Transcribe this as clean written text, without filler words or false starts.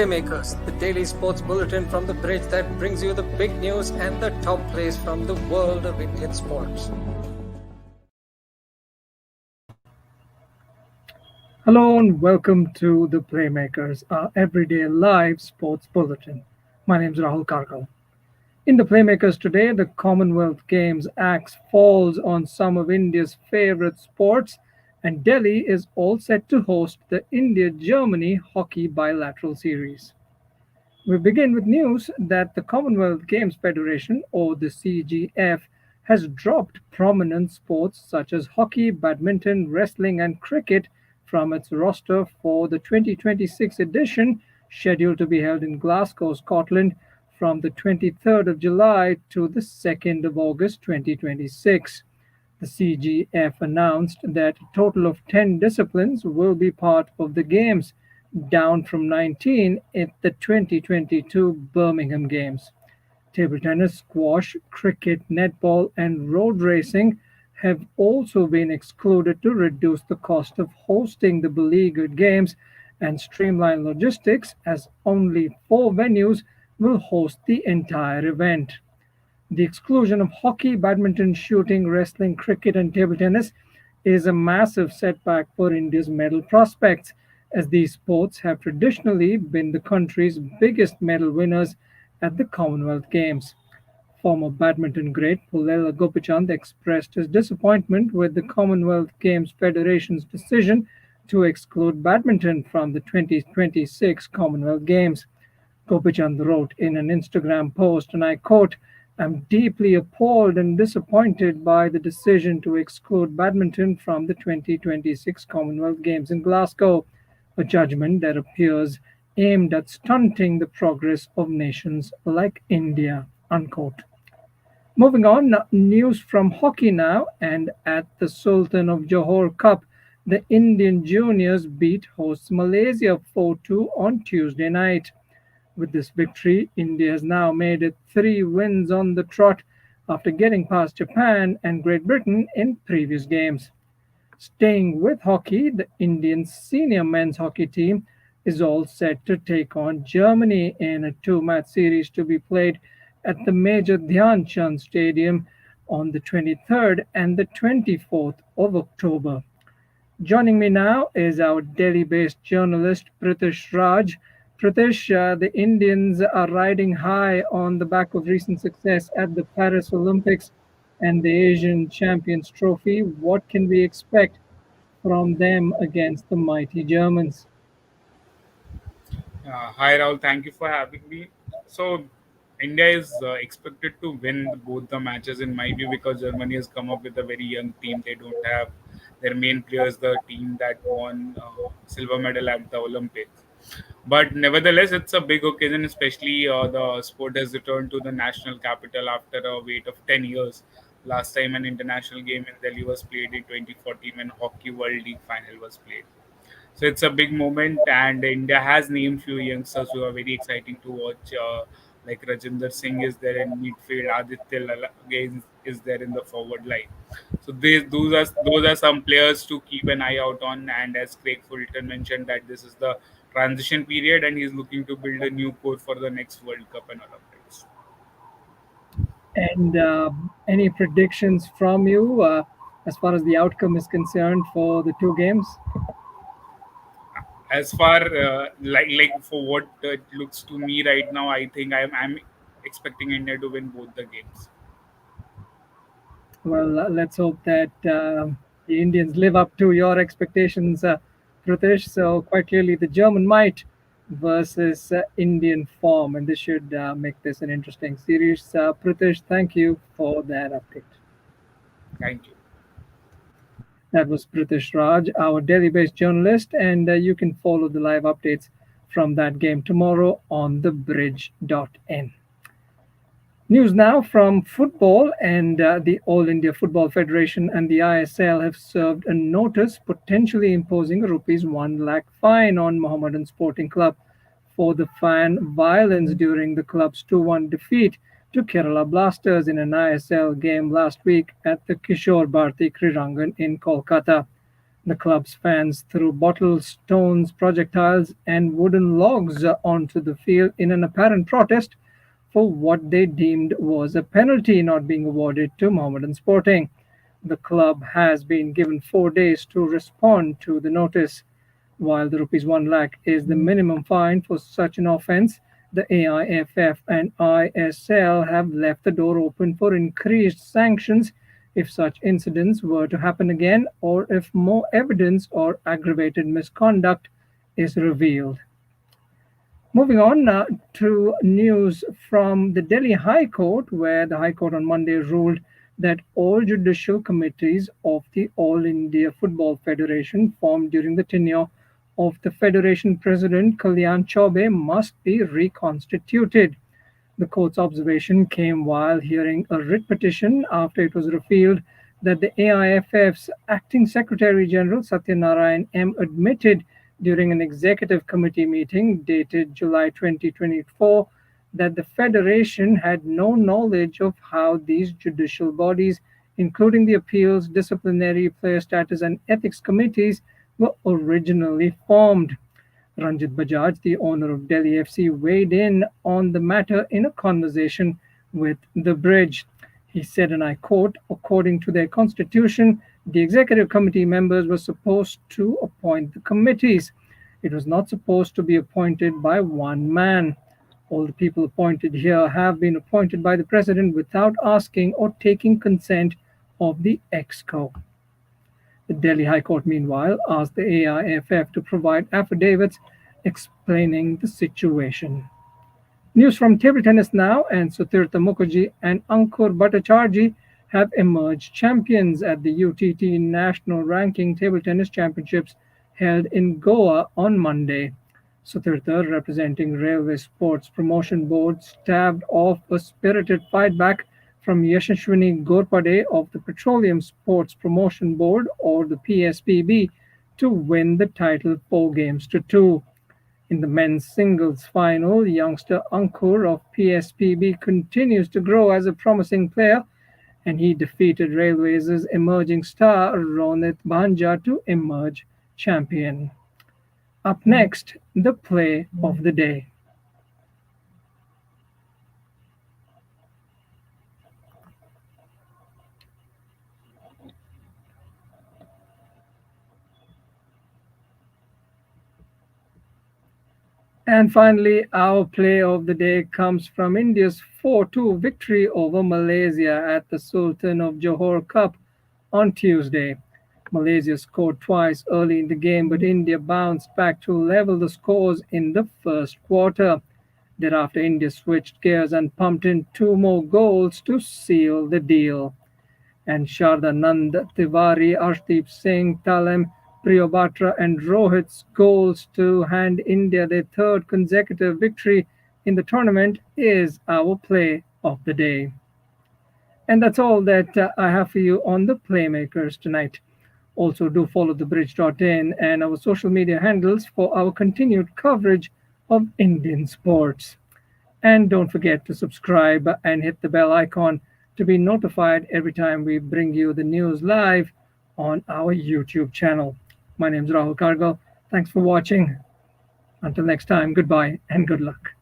Playmakers, the daily sports bulletin from the bridge that brings you the big news and the top plays from the world of Indian sports. Hello and welcome to the Playmakers, our everyday live sports bulletin. My name is Rahul Karkal. In the Playmakers today, the Commonwealth Games axe falls on some of India's favorite sports, and Delhi is all set to host the India-Germany Hockey Bilateral Series. We begin with news that the Commonwealth Games Federation, or the CGF, has dropped prominent sports such as hockey, badminton, wrestling, and cricket from its roster for the 2026 edition, scheduled to be held in Glasgow, Scotland, from the 23rd of July to the 2nd of August 2026. The CGF announced that a total of 10 disciplines will be part of the Games, down from 19 at the 2022 Birmingham Games. Table tennis, squash, cricket, netball, and road racing have also been excluded to reduce the cost of hosting the beleaguered games and streamline logistics, as only 4 venues will host the entire event. The exclusion of hockey, badminton, shooting, wrestling, cricket, and table tennis is a massive setback for India's medal prospects, as these sports have traditionally been the country's biggest medal winners at the Commonwealth Games. Former badminton great Pullela Gopichand expressed his disappointment with the Commonwealth Games Federation's decision to exclude badminton from the 2026 Commonwealth Games. Gopichand wrote in an Instagram post, and I quote, "I'm deeply appalled and disappointed by the decision to exclude badminton from the 2026 Commonwealth Games in Glasgow, a judgment that appears aimed at stunting the progress of nations like India." Unquote. Moving on, news from hockey now, and at the Sultan of Johor Cup, the Indian juniors beat hosts Malaysia 4-2 on Tuesday night. With this victory, India has now made it 3 wins on the trot after getting past Japan and Great Britain in previous games. Staying with hockey, the Indian senior men's hockey team is all set to take on Germany in a 2-match series to be played at the Major Dhyan Chand Stadium on the 23rd and the 24th of October. Joining me now is our Delhi-based journalist Pritish Raj. Pritish, the Indians are riding high on the back of recent success at the Paris Olympics and the Asian Champions Trophy. What can we expect from them against the mighty Germans? Hi Rahul, thank you for having me. So, India is expected to win both the matches in my view because Germany has come up with a very young team. They don't have their main players, the team that won silver medal at the Olympics. But nevertheless, it's a big occasion, especially the sport has returned to the national capital after a wait of 10 years. Last time an international game in Delhi was played in 2014 when Hockey World League final was played. So it's a big moment, and India has named few youngsters who are very exciting to watch. Like Rajinder Singh is there in midfield, Aditya Lal again is there in the forward line. So those are some players to keep an eye out on. And as Craig Fulton mentioned, that this is the transition period, and he's looking to build a new core for the next World Cup and Olympics. And any predictions from you as far as the outcome is concerned for the 2 games? As far like for what it looks to me right now, I think I'm expecting India to win both the games. Well, let's hope that the Indians live up to your expectations, Pritish. So, quite clearly, the German might versus Indian form, and this should make this an interesting series. Pritish, thank you for that update. Thank you. That was Pritish Raj, our Delhi-based journalist, and you can follow the live updates from that game tomorrow on thebridge.in. News now from football, and the All India Football Federation and the ISL have served a notice potentially imposing a rupees 1 lakh fine on Mohammedan Sporting Club for the fan violence during the club's 2-1 defeat to Kerala Blasters in an ISL game last week at the Kishore Bharti Krirangan in Kolkata. The club's fans threw bottles, stones, projectiles, and wooden logs onto the field in an apparent protest for what they deemed was a penalty not being awarded to Mohammedan Sporting. The club has been given 4 days to respond to the notice. While the rupees 1 lakh is the minimum fine for such an offence, the AIFF and ISL have left the door open for increased sanctions if such incidents were to happen again or if more evidence or aggravated misconduct is revealed. Moving on to news from the Delhi High Court, where the High Court on Monday ruled that all judicial committees of the All India Football Federation formed during the tenure of the Federation President Kalyan Chaube must be reconstituted. The court's observation came while hearing a writ petition after it was revealed that the AIFF's acting Secretary General Satyanarayan M admitted during an executive committee meeting dated July 2024 that the Federation had no knowledge of how these judicial bodies, including the appeals, disciplinary, player status, and ethics committees, were originally formed. Ranjit Bajaj, the owner of Delhi FC, weighed in on the matter in a conversation with The Bridge. He said, and I quote, according to their constitution, the executive committee members were supposed to appoint the committees. It was not supposed to be appointed by one man. All the people appointed here have been appointed by the president without asking or taking consent of the EXCO. The Delhi High Court, meanwhile, asked the AIFF to provide affidavits explaining the situation. News from table tennis now, and Sutirtha Mukherjee and Ankur Bhattacharjee have emerged champions at the UTT National Ranking Table Tennis Championships held in Goa on Monday. Sutirtha, representing Railway Sports Promotion Board, staved off a spirited fight back from Yashaswini Ghorpade of the Petroleum Sports Promotion Board, or the PSPB, to win the title 4-2. In the men's singles final, youngster Ankur of PSPB continues to grow as a promising player, and he defeated Railways' emerging star Ronit Bhanja to emerge champion. Up next, the play of the day. And finally, our play of the day comes from India's 4-2 victory over Malaysia at the Sultan of Johor Cup on Tuesday. Malaysia scored twice early in the game, but India bounced back to level the scores in the first quarter. Thereafter, India switched gears and pumped in 2 more goals to seal the deal. And Sharda Nand Tiwari, Arshdeep Singh, Talem Priyobatra, and Rohit's goals to hand India their 3rd consecutive victory in the tournament is our play of the day. And that's all that I have for you on the Playmakers tonight. Also, do follow thebridge.in and our social media handles for our continued coverage of Indian sports. And don't forget to subscribe and hit the bell icon to be notified every time we bring you the news live on our YouTube channel. My name is Rahul Kargal. Thanks for watching. Until next time, goodbye and good luck.